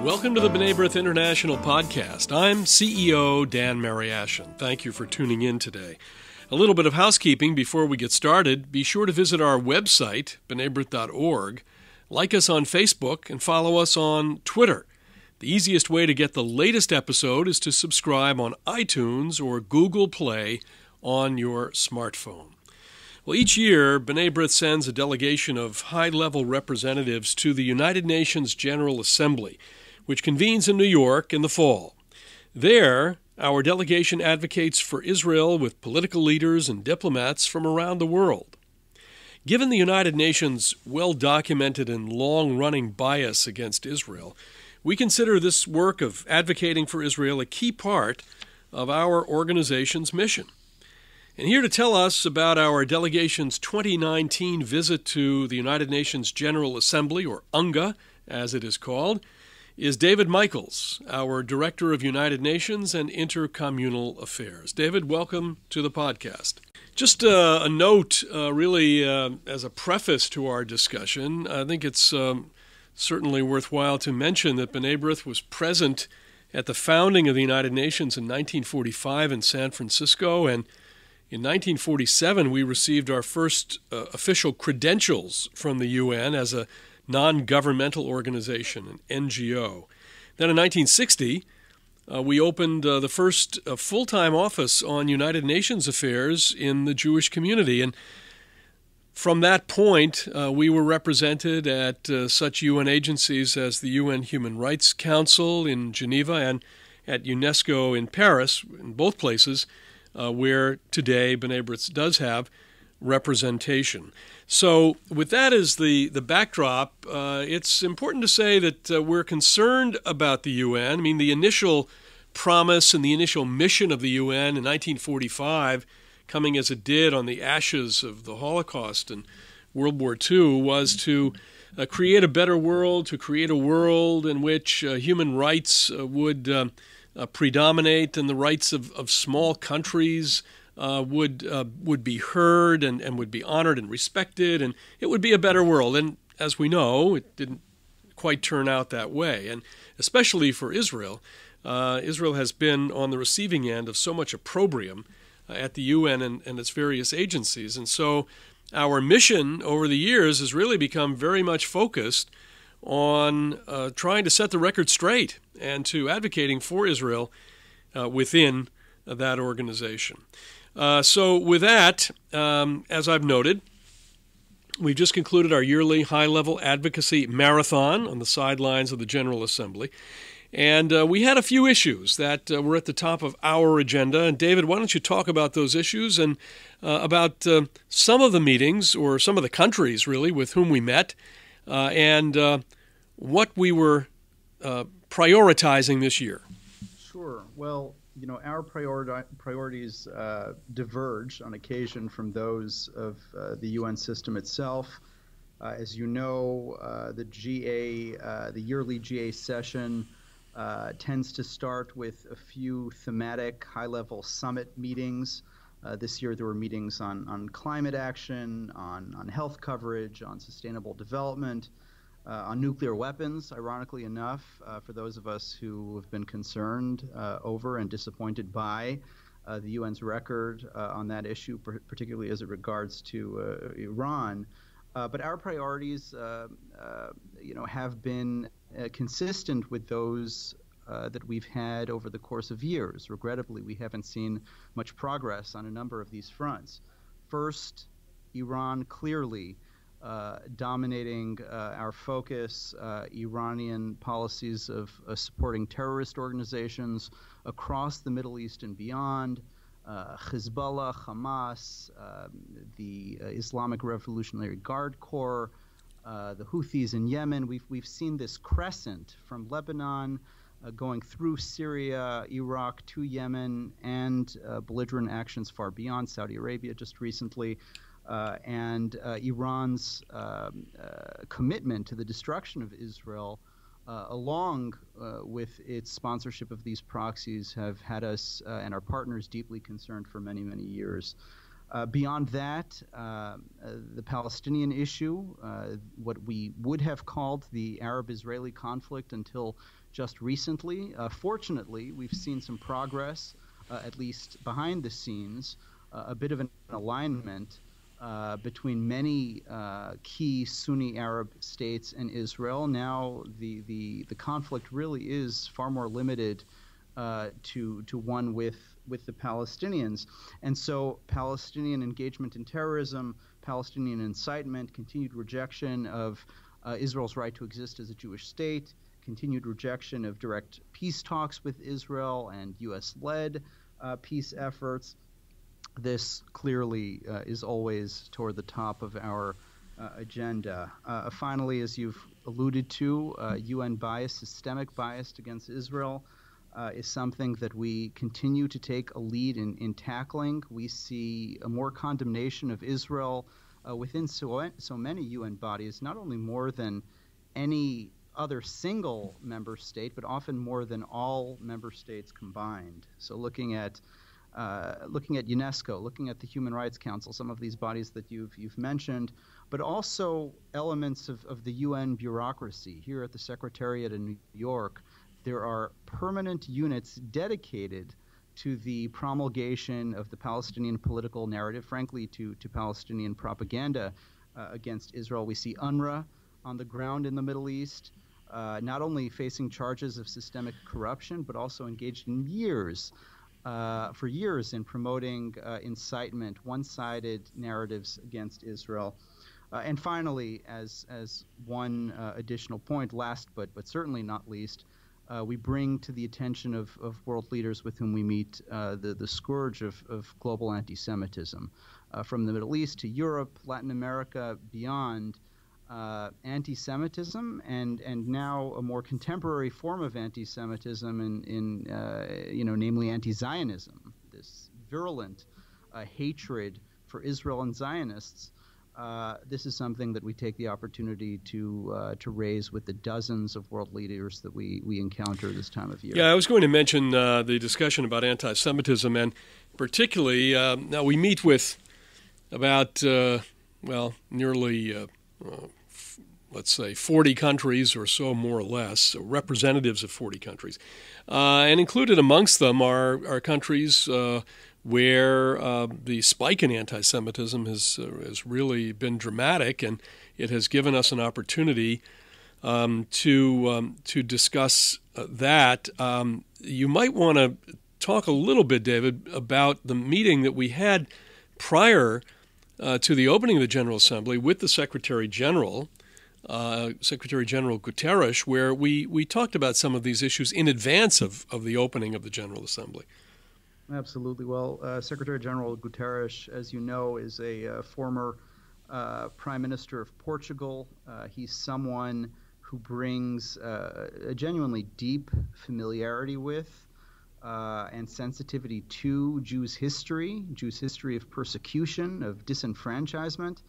Welcome to the B'nai B'rith International Podcast. I'm CEO Dan Mariaschin. Thank you for tuning in today. A little bit of housekeeping before we get started. Be sure to visit our website, b'naibrith.org, like us on Facebook, and follow us on Twitter. The easiest way to get the latest episode is to subscribe on iTunes or Google Play on your smartphone. Well, each year, B'nai B'rith sends a delegation of high-level representatives to the United Nations General Assembly, which convenes in New York in the fall. There, our delegation advocates for Israel with political leaders and diplomats from around the world. Given the United Nations' well-documented and long-running bias against Israel, we consider this work of advocating for Israel a key part of our organization's mission. And here to tell us about our delegation's 2019 visit to the United Nations General Assembly, or UNGA, as it is called, is David Michaels, our Director of United Nations and Intercommunal Affairs. David, welcome to the podcast. Just a note, as a preface to our discussion, I think it's certainly worthwhile to mention that B'nai B'rith was present at the founding of the United Nations in 1945 in San Francisco, and in 1947 we received our first official credentials from the UN as a non-governmental organization, an NGO. Then in 1960, we opened the first full-time office on United Nations affairs in the Jewish community. And from that point, we were represented at such UN agencies as the UN Human Rights Council in Geneva and at UNESCO in Paris, in both places, where today B'nai B'rith does have representation. So with that as the backdrop, it's important to say that we're concerned about the UN. I mean, the initial promise and the initial mission of the UN in 1945, coming as it did on the ashes of the Holocaust and World War II, was to create a better world, to create a world in which human rights would predominate and the rights of small countries would be heard and would be honored and respected, and it would be a better world. And as we know, it didn't quite turn out that way. And especially for Israel, Israel has been on the receiving end of so much opprobrium at the UN and its various agencies. And so our mission over the years has really become very much focused on trying to set the record straight and to advocating for Israel within that organization. So with that, as I've noted, we've just concluded our yearly high-level advocacy marathon on the sidelines of the General Assembly. And we had a few issues that were at the top of our agenda. And David, why don't you talk about those issues and about some of the meetings, or some of the countries, really, with whom we met, and what we were prioritizing this year. Sure. Well, our priorities diverge on occasion from those of the UN system itself. As you know, the yearly GA session tends to start with a few thematic high-level summit meetings. This year there were meetings on climate action, on health coverage, on sustainable development, on nuclear weapons, ironically enough, for those of us who have been concerned over and disappointed by the UN's record on that issue, particularly as it regards to Iran. But our priorities, have been consistent with those that we've had over the course of years. Regrettably, we haven't seen much progress on a number of these fronts. First, Iran clearly dominating our focus, Iranian policies of supporting terrorist organizations across the Middle East and beyond, Hezbollah, Hamas, the Islamic Revolutionary Guard Corps, the Houthis in Yemen. We've seen this crescent from Lebanon going through Syria, Iraq to Yemen, and belligerent actions far beyond Saudi Arabia just recently. And Iran's commitment to the destruction of Israel, along with its sponsorship of these proxies, have had us and our partners deeply concerned for many, many years. Beyond that, the Palestinian issue, what we would have called the Arab-Israeli conflict until just recently. Fortunately, we've seen some progress, at least behind the scenes, a bit of an alignment between many key Sunni Arab states and Israel. Now the conflict really is far more limited to one with the Palestinians. And so Palestinian engagement in terrorism, Palestinian incitement, continued rejection of Israel's right to exist as a Jewish state, continued rejection of direct peace talks with Israel and U.S.-led peace efforts. This clearly is always toward the top of our agenda. Finally, as you've alluded to, UN bias, systemic bias against Israel, is something that we continue to take a lead in tackling. We see a more condemnation of Israel within so many UN bodies, not only more than any other single member state, but often more than all member states combined. So looking at UNESCO, looking at the Human Rights Council, some of these bodies that you've mentioned, but also elements of the UN bureaucracy. Here at the Secretariat in New York, there are permanent units dedicated to the promulgation of the Palestinian political narrative, frankly, to Palestinian propaganda against Israel. We see UNRWA on the ground in the Middle East, not only facing charges of systemic corruption, but also engaged in for years in promoting incitement, one-sided narratives against Israel. And finally, as one additional point, last but certainly not least, we bring to the attention of world leaders with whom we meet the scourge of global anti-Semitism. From the Middle East to Europe, Latin America, beyond, anti-Semitism and now a more contemporary form of anti-Semitism namely anti-Zionism, this virulent hatred for Israel and Zionists. This is something that we take the opportunity to raise with the dozens of world leaders that we encounter this time of year. Yeah, I was going to mention the discussion about anti-Semitism, and particularly now we meet with about nearly let's say 40 countries or so, more or less, so representatives of 40 countries, and included amongst them are countries where the spike in anti-Semitism has really been dramatic, and it has given us an opportunity to discuss that. You might want to talk a little bit, David, about the meeting that we had prior to the opening of the General Assembly with the Secretary General, Secretary General Guterres, where we talked about some of these issues in advance of the opening of the General Assembly. Absolutely. Well, Secretary General Guterres, as you know, is a former Prime Minister of Portugal. He's someone who brings a genuinely deep familiarity with and sensitivity to Jews' history of persecution, of disenfranchisement.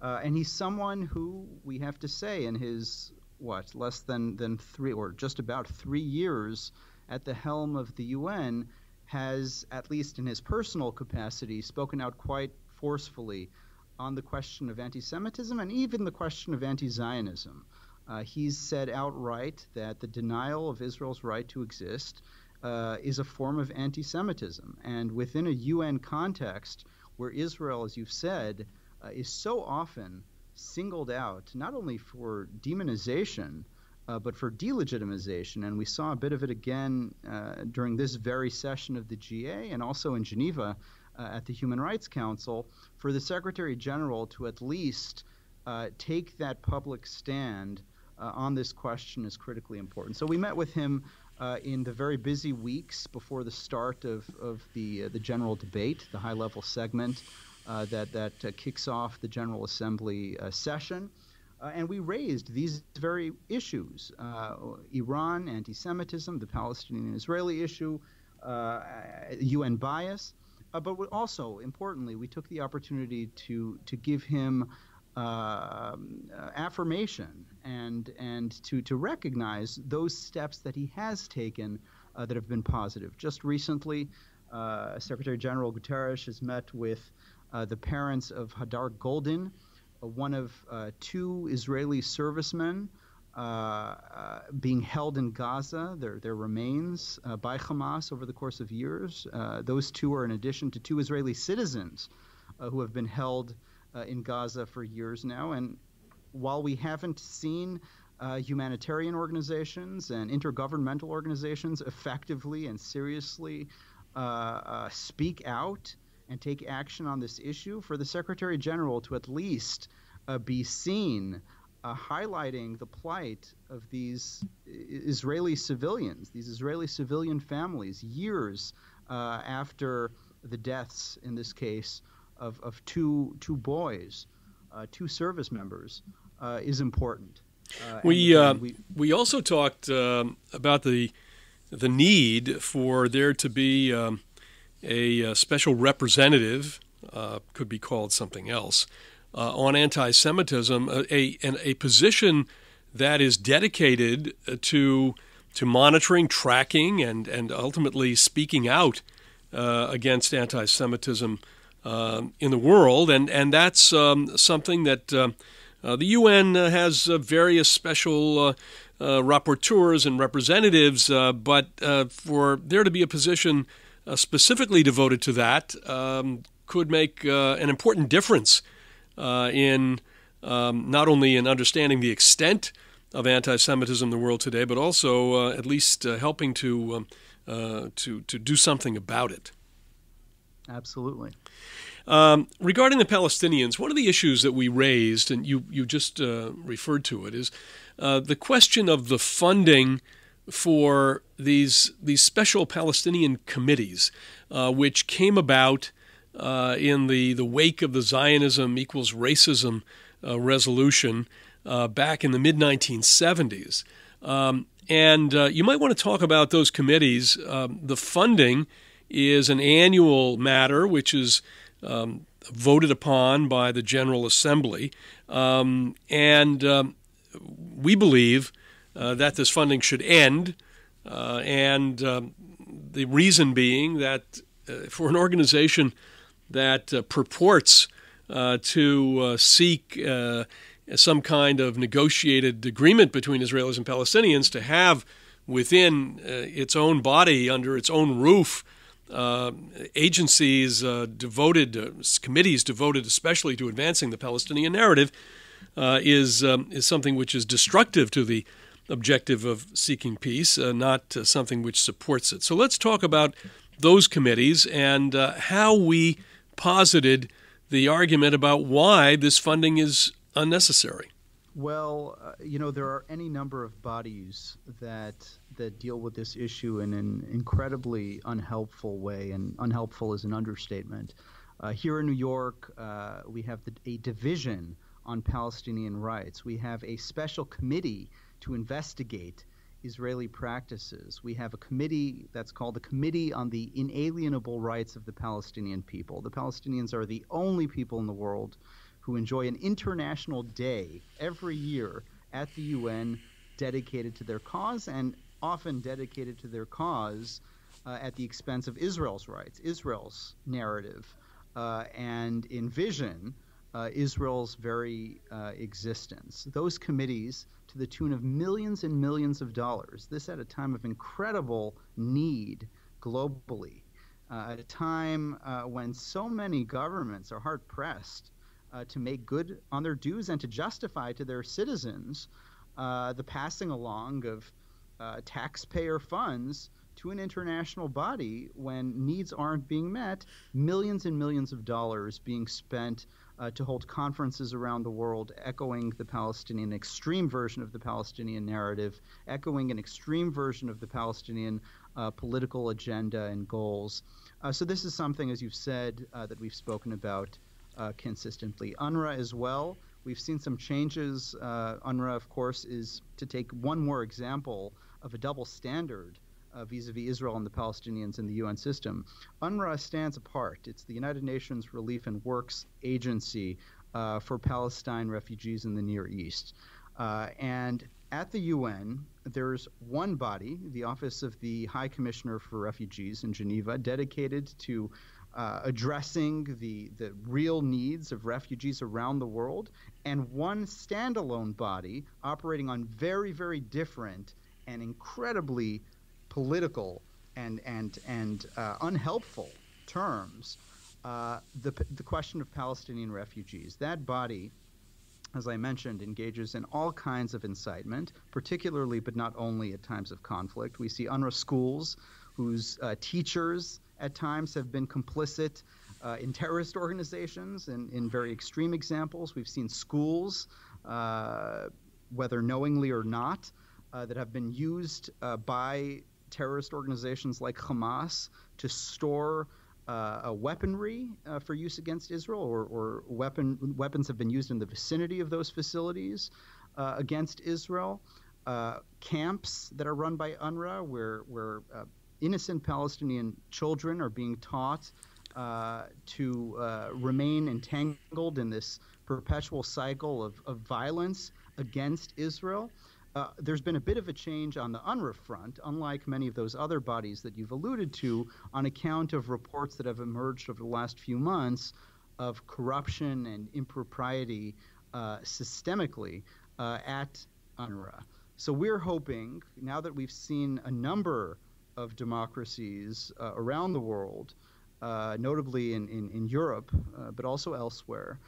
And he's someone who, we have to say, in his, less than 3 or just about 3 years at the helm of the UN, has, at least in his personal capacity, spoken out quite forcefully on the question of anti-Semitism and even the question of anti-Zionism. He's said outright that the denial of Israel's right to exist is a form of anti-Semitism. And within a UN context where Israel, as you've said, is so often singled out, not only for demonization, but for delegitimization, and we saw a bit of it again during this very session of the GA and also in Geneva at the Human Rights Council, for the Secretary General to at least take that public stand on this question is critically important. So we met with him in the very busy weeks before the start of the general debate, the high-level segment that kicks off the General Assembly session. And we raised these very issues, Iran, anti-Semitism, the Palestinian-Israeli issue, UN bias. But also, importantly, we took the opportunity to give him affirmation and to recognize those steps that he has taken that have been positive. Just recently, Secretary General Guterres has met with the parents of Hadar Goldin, one of 2 Israeli servicemen being held in Gaza, their remains, by Hamas over the course of years. Those two are in addition to two Israeli citizens who have been held in Gaza for years now. And while we haven't seen humanitarian organizations and intergovernmental organizations effectively and seriously speak out and take action on this issue, for the Secretary General to at least be seen highlighting the plight of these Israeli civilians, these Israeli civilian families, years after the deaths, in this case, of two boys, two service members, is important. We also talked about the need for there to be a special representative, could be called something else, on anti-Semitism, a position that is dedicated to monitoring, tracking, and ultimately speaking out against anti-Semitism in the world, and that's something that the UN has various special rapporteurs and representatives, but for there to be a position specifically devoted to that could make an important difference in not only in understanding the extent of anti-Semitism in the world today, but also at least helping to do something about it. Absolutely. Regarding the Palestinians, one of the issues that we raised, and you just referred to it, is the question of the funding for these special Palestinian committees, which came about in the wake of the Zionism equals racism resolution back in the mid-1970s. And you might want to talk about those committees. The funding is an annual matter, which is voted upon by the General Assembly. And we believe that this funding should end. And the reason being that for an organization that purports to seek some kind of negotiated agreement between Israelis and Palestinians, to have within its own body, under its own roof, agencies committees devoted especially to advancing the Palestinian narrative, is something which is destructive to the objective of seeking peace, not something which supports it. So let's talk about those committees and how we posited the argument about why this funding is unnecessary. Well, there are any number of bodies that deal with this issue in an incredibly unhelpful way, and unhelpful is an understatement. Here in New York, we have a division on Palestinian rights. We have a special committee to investigate Israeli practices. We have a committee that's called the Committee on the Inalienable Rights of the Palestinian People. The Palestinians are the only people in the world who enjoy an international day every year at the UN dedicated to their cause, and often dedicated to their cause at the expense of Israel's rights, Israel's narrative, and envision Israel's very existence. Those committees, to the tune of millions and millions of dollars, this at a time of incredible need globally, at a time when so many governments are hard-pressed to make good on their dues and to justify to their citizens the passing along of taxpayer funds to an international body when needs aren't being met, millions and millions of dollars being spent to hold conferences around the world echoing the Palestinian extreme version of the Palestinian narrative, echoing an extreme version of the Palestinian political agenda and goals. So this is something, as you've said, that we've spoken about consistently. UNRWA as well. We've seen some changes. UNRWA, of course, is, to take one more example of a double standard vis-a-vis Israel and the Palestinians in the UN system. UNRWA stands apart. It's the United Nations Relief and Works Agency for Palestine refugees in the Near East. And at the UN, there's one body, the Office of the High Commissioner for Refugees in Geneva, dedicated to addressing the real needs of refugees around the world, and one standalone body operating on very, very different and incredibly political and unhelpful terms, the question of Palestinian refugees. That body, as I mentioned, engages in all kinds of incitement, particularly but not only at times of conflict. We see UNRWA schools whose teachers at times have been complicit in terrorist organizations. In very extreme examples, we've seen schools, whether knowingly or not, that have been used by terrorist organizations like Hamas to store a weaponry for use against Israel, or weapons have been used in the vicinity of those facilities against Israel. Camps that are run by UNRWA where innocent Palestinian children are being taught to remain entangled in this perpetual cycle of violence against Israel. There's been a bit of a change on the UNRWA front, unlike many of those other bodies that you've alluded to, on account of reports that have emerged over the last few months of corruption and impropriety systemically at UNRWA. So we're hoping, now that we've seen a number of democracies around the world, notably in Europe, but also elsewhere,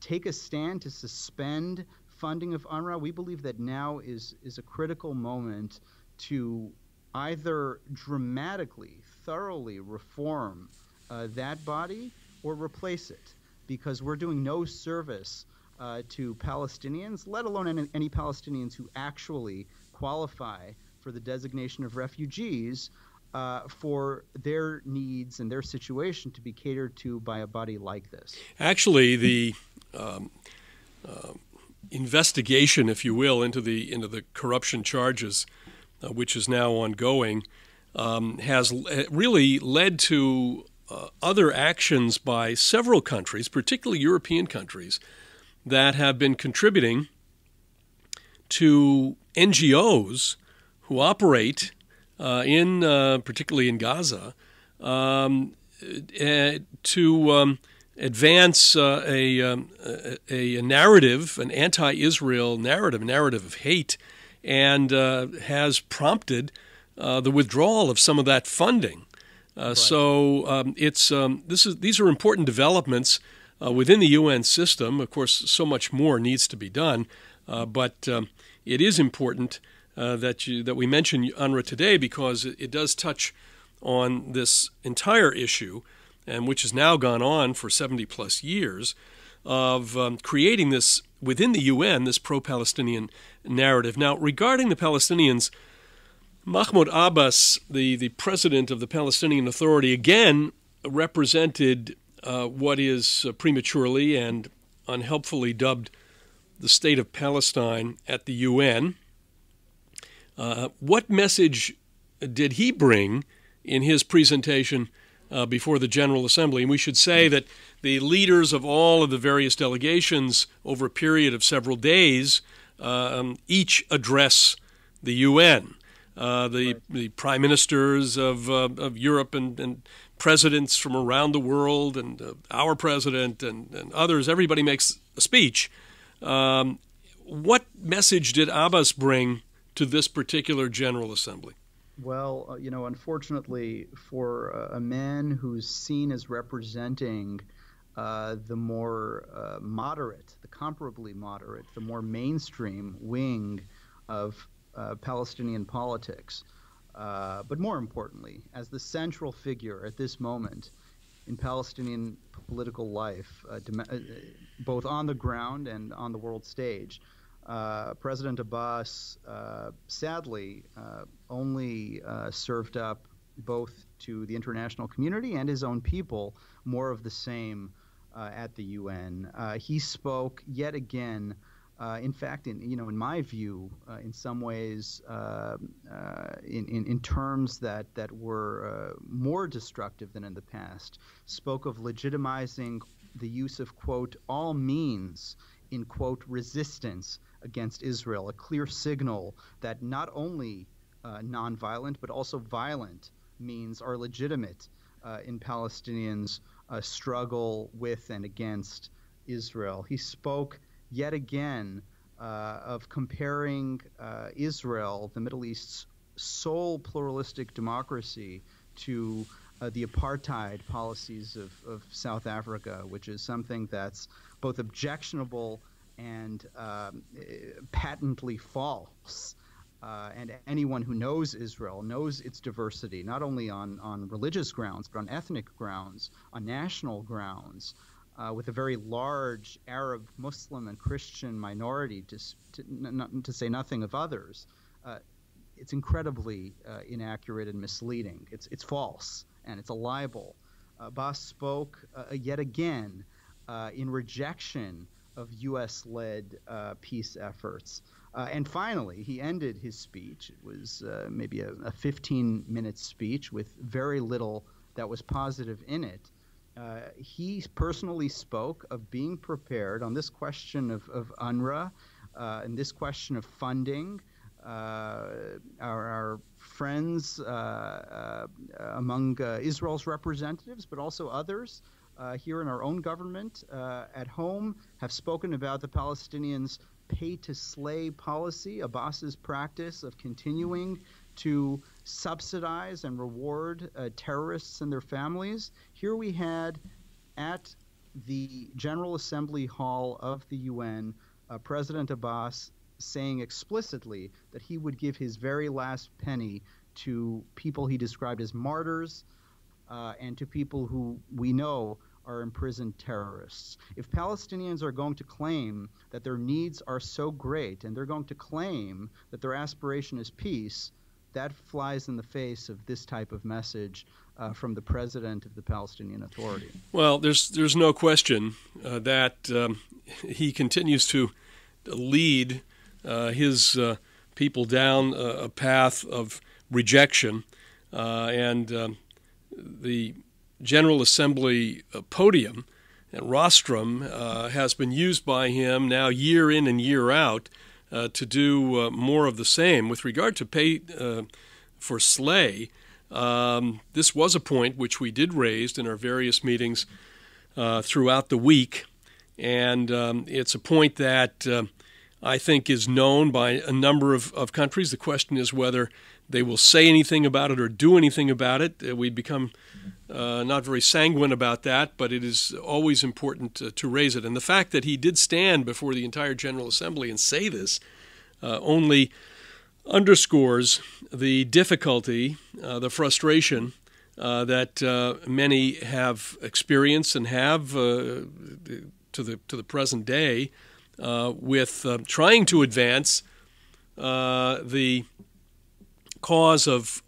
take a stand to suspend funding of UNRWA, we believe that now is a critical moment to either dramatically, thoroughly reform that body or replace it, because we're doing no service to Palestinians, let alone any Palestinians who actually qualify for the designation of refugees, for their needs and their situation to be catered to by a body like this. Actually, the investigation, if you will, into the corruption charges, which is now ongoing, has really led to other actions by several countries, particularly European countries, that have been contributing to NGOs who operate particularly in Gaza, to advance a narrative, an anti-Israel narrative, a narrative of hate, and has prompted the withdrawal of some of that funding. Right. So these are important developments within the UN system. Of course, so much more needs to be done, but it is important that we mention UNRWA today, because it does touch on this entire issue, and which has now gone on for 70-plus years, of creating this, within the UN, this pro-Palestinian narrative. Now, regarding the Palestinians, Mahmoud Abbas, the president of the Palestinian Authority, again represented what is prematurely and unhelpfully dubbed the State of Palestine at the UN. What message did he bring in his presentation before the General Assembly? And we should say that the leaders of all of the various delegations over a period of several days each address the UN. The prime ministers of Europe and presidents from around the world, and our president and others, everybody makes a speech. What message did Abbas bring to this particular General Assembly? Well, unfortunately, for a man who's seen as representing the more moderate, the comparably moderate, the more mainstream wing of Palestinian politics, but more importantly, as the central figure at this moment in Palestinian political life, both on the ground and on the world stage, President Abbas sadly only served up both to the international community and his own people more of the same at the UN. He spoke yet again, in fact, in my view, in some ways, in terms that were more destructive than in the past. Spoke of legitimizing the use of, quote, all means in, quote, resistance against Israel, a clear signal that not only nonviolent but also violent means are legitimate in Palestinians' struggle with and against Israel. He spoke yet again of comparing Israel, the Middle East's sole pluralistic democracy, to the apartheid policies of South Africa, which is something that's both objectionable and patently false. And anyone who knows Israel knows its diversity, not only on religious grounds, but on ethnic grounds, on national grounds, with a very large Arab, Muslim, and Christian minority, to say nothing of others. It's incredibly inaccurate and misleading. It's false, and it's a libel. Abbas spoke yet again in rejection of U.S.-led peace efforts. And finally, he ended his speech. It was maybe a 15-minute speech with very little that was positive in it. He personally spoke of being prepared on this question of UNRWA and this question of funding. Our friends among Israel's representatives, but also others here in our own government at home, have spoken about the Palestinians' pay-to-slay policy, Abbas's practice of continuing to subsidize and reward terrorists and their families. Here we had at the General Assembly Hall of the UN, President Abbas saying explicitly that he would give his very last penny to people he described as martyrs and to people who we know are imprisoned terrorists. If Palestinians are going to claim that their needs are so great and they're going to claim that their aspiration is peace, that flies in the face of this type of message from the president of the Palestinian Authority. Well, there's no question that he continues to lead his people down a path of rejection, and the General Assembly podium and rostrum has been used by him now year in and year out to do more of the same. With regard to pay for slay, this was a point which we did raise in our various meetings throughout the week, and it's a point that I think is known by a number of countries. The question is whether they will say anything about it or do anything about it. We've become not very sanguine about that, but it is always important to raise it. And the fact that he did stand before the entire General Assembly and say this only underscores the difficulty, the frustration that many have experienced and have to the present day with trying to advance the cause of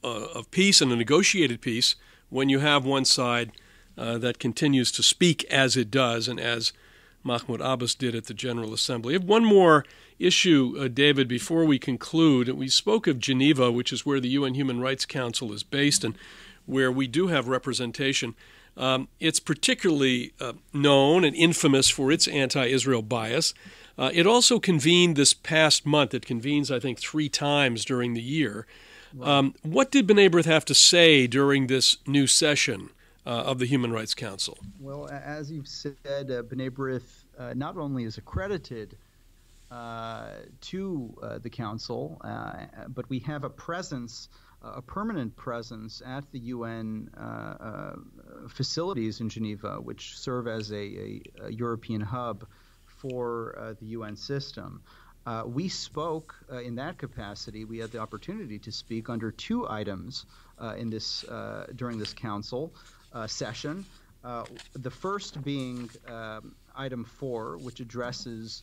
peace and a negotiated peace when you have one side that continues to speak as it does and as Mahmoud Abbas did at the General Assembly. I have one more issue, David, before we conclude. We spoke of Geneva, which is where the UN Human Rights Council is based and where we do have representation. It's particularly known and infamous for its anti-Israel bias. It also convened this past month. It convenes, I think, 3 times during the year. Right. What did B'nai B'rith have to say during this new session of the Human Rights Council? Well, as you've said, B'nai B'rith not only is accredited to the Council, but we have a presence, a permanent presence at the UN facilities in Geneva, which serve as a European hub for the UN system. We spoke in that capacity. We had the opportunity to speak under 2 items in this during this council session. The first being item 4, which addresses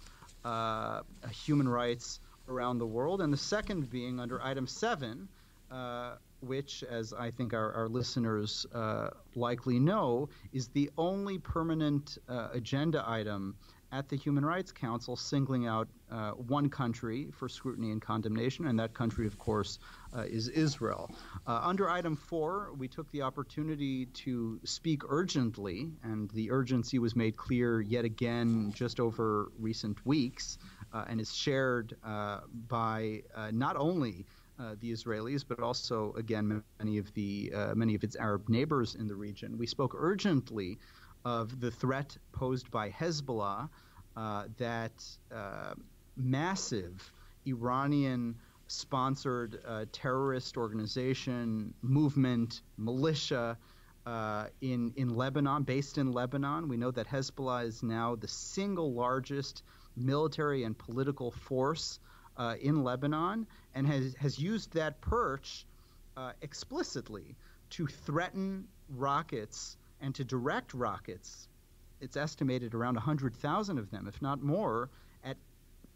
human rights around the world, and the second being under item 7, which, as I think our listeners likely know, is the only permanent agenda item at the Human Rights Council singling out one country for scrutiny and condemnation, and that country, of course, is Israel. Under item 4, we took the opportunity to speak urgently, and the urgency was made clear yet again just over recent weeks, and is shared by not only the Israelis, but also, again, many of its Arab neighbors in the region. We spoke urgently of the threat posed by Hezbollah, that massive Iranian-sponsored terrorist organization, movement, militia in Lebanon, based in Lebanon. We know that Hezbollah is now the single largest military and political force in Lebanon, and has used that perch explicitly to threaten rockets and to direct rockets. It's estimated around 100,000 of them, if not more, at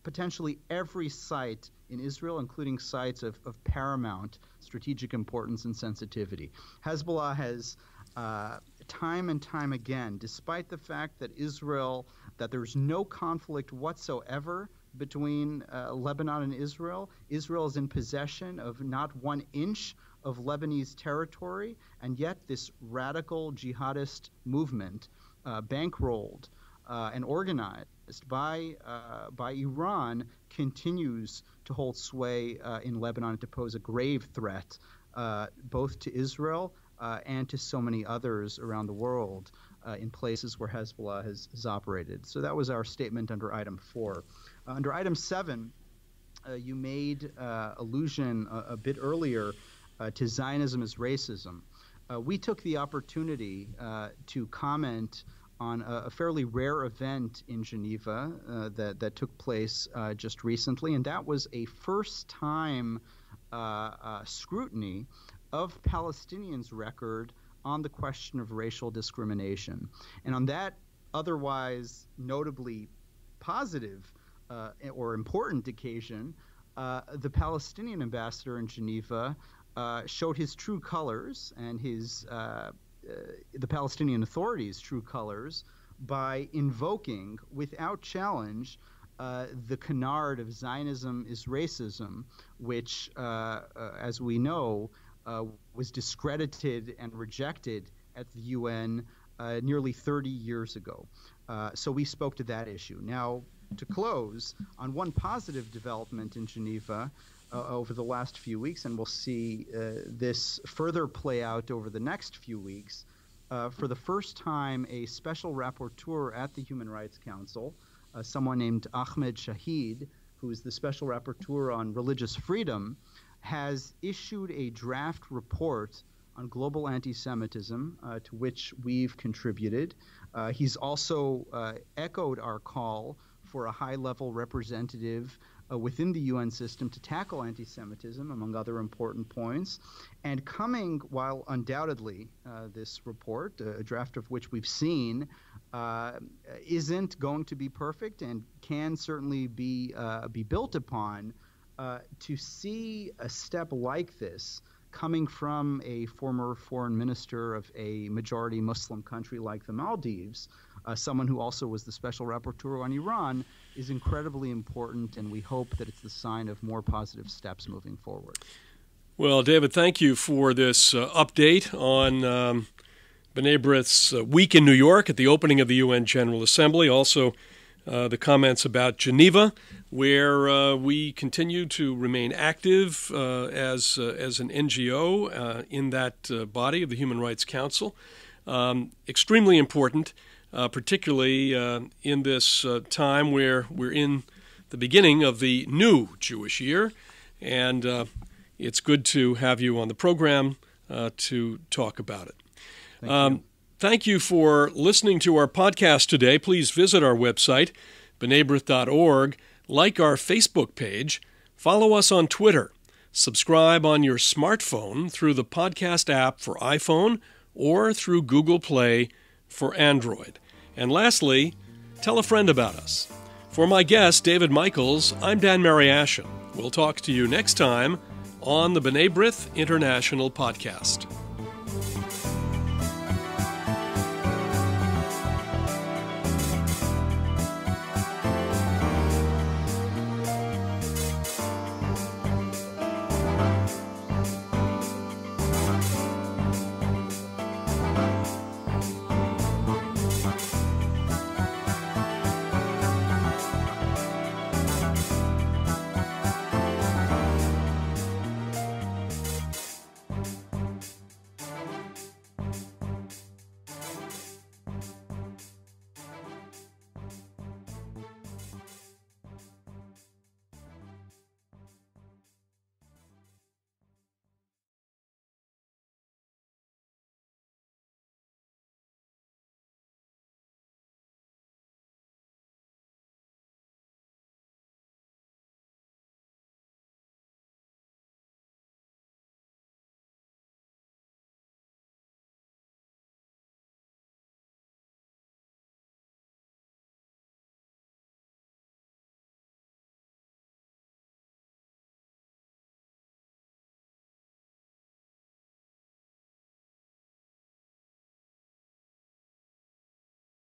potentially every site in Israel, including sites of paramount strategic importance and sensitivity. Hezbollah has time and time again, despite the fact that there's no conflict whatsoever between Lebanon and Israel. Israel is in possession of not 1 inch of Lebanese territory, and yet this radical jihadist movement, bankrolled and organized by Iran, continues to hold sway in Lebanon and to pose a grave threat both to Israel and to so many others around the world in places where Hezbollah has operated. So that was our statement under item 4. Under item 7, you made allusion a bit earlier to Zionism as racism. We took the opportunity to comment on a fairly rare event in Geneva that took place just recently, and that was a first-time scrutiny of Palestinians' record on the question of racial discrimination. And on that otherwise notably positive or important occasion, the Palestinian ambassador in Geneva showed his true colors and the Palestinian Authority's true colors by invoking, without challenge, the canard of Zionism is racism, which, as we know, was discredited and rejected at the UN nearly 30 years ago. So we spoke to that issue. Now, to close, on one positive development in Geneva over the last few weeks, and we'll see this further play out over the next few weeks, for the first time, a special rapporteur at the Human Rights Council, someone named Ahmed Shahid, who is the special rapporteur on religious freedom, has issued a draft report on global anti-Semitism, to which we've contributed. He's also echoed our call for a high-level representative within the UN system to tackle anti-Semitism, among other important points. And coming, while undoubtedly this report, a draft of which we've seen, isn't going to be perfect and can certainly be built upon, to see a step like this coming from a former foreign minister of a majority Muslim country like the Maldives, someone who also was the special rapporteur on Iran, is incredibly important, and we hope that it's the sign of more positive steps moving forward. Well, David, thank you for this update on B'nai B'rith's week in New York at the opening of the UN General Assembly, also the comments about Geneva, where we continue to remain active as an NGO in that body of the Human Rights Council. Extremely important, particularly in this time where we're in the beginning of the new Jewish year, and it's good to have you on the program to talk about it. Thank you. Thank you for listening to our podcast today. Please visit our website, b'naibrith.org, like our Facebook page, follow us on Twitter, subscribe on your smartphone through the podcast app for iPhone or through Google Play for Android. And lastly, tell a friend about us. For my guest, David Michaels, I'm Dan Mariaschin. We'll talk to you next time on the B'nai B'rith International Podcast.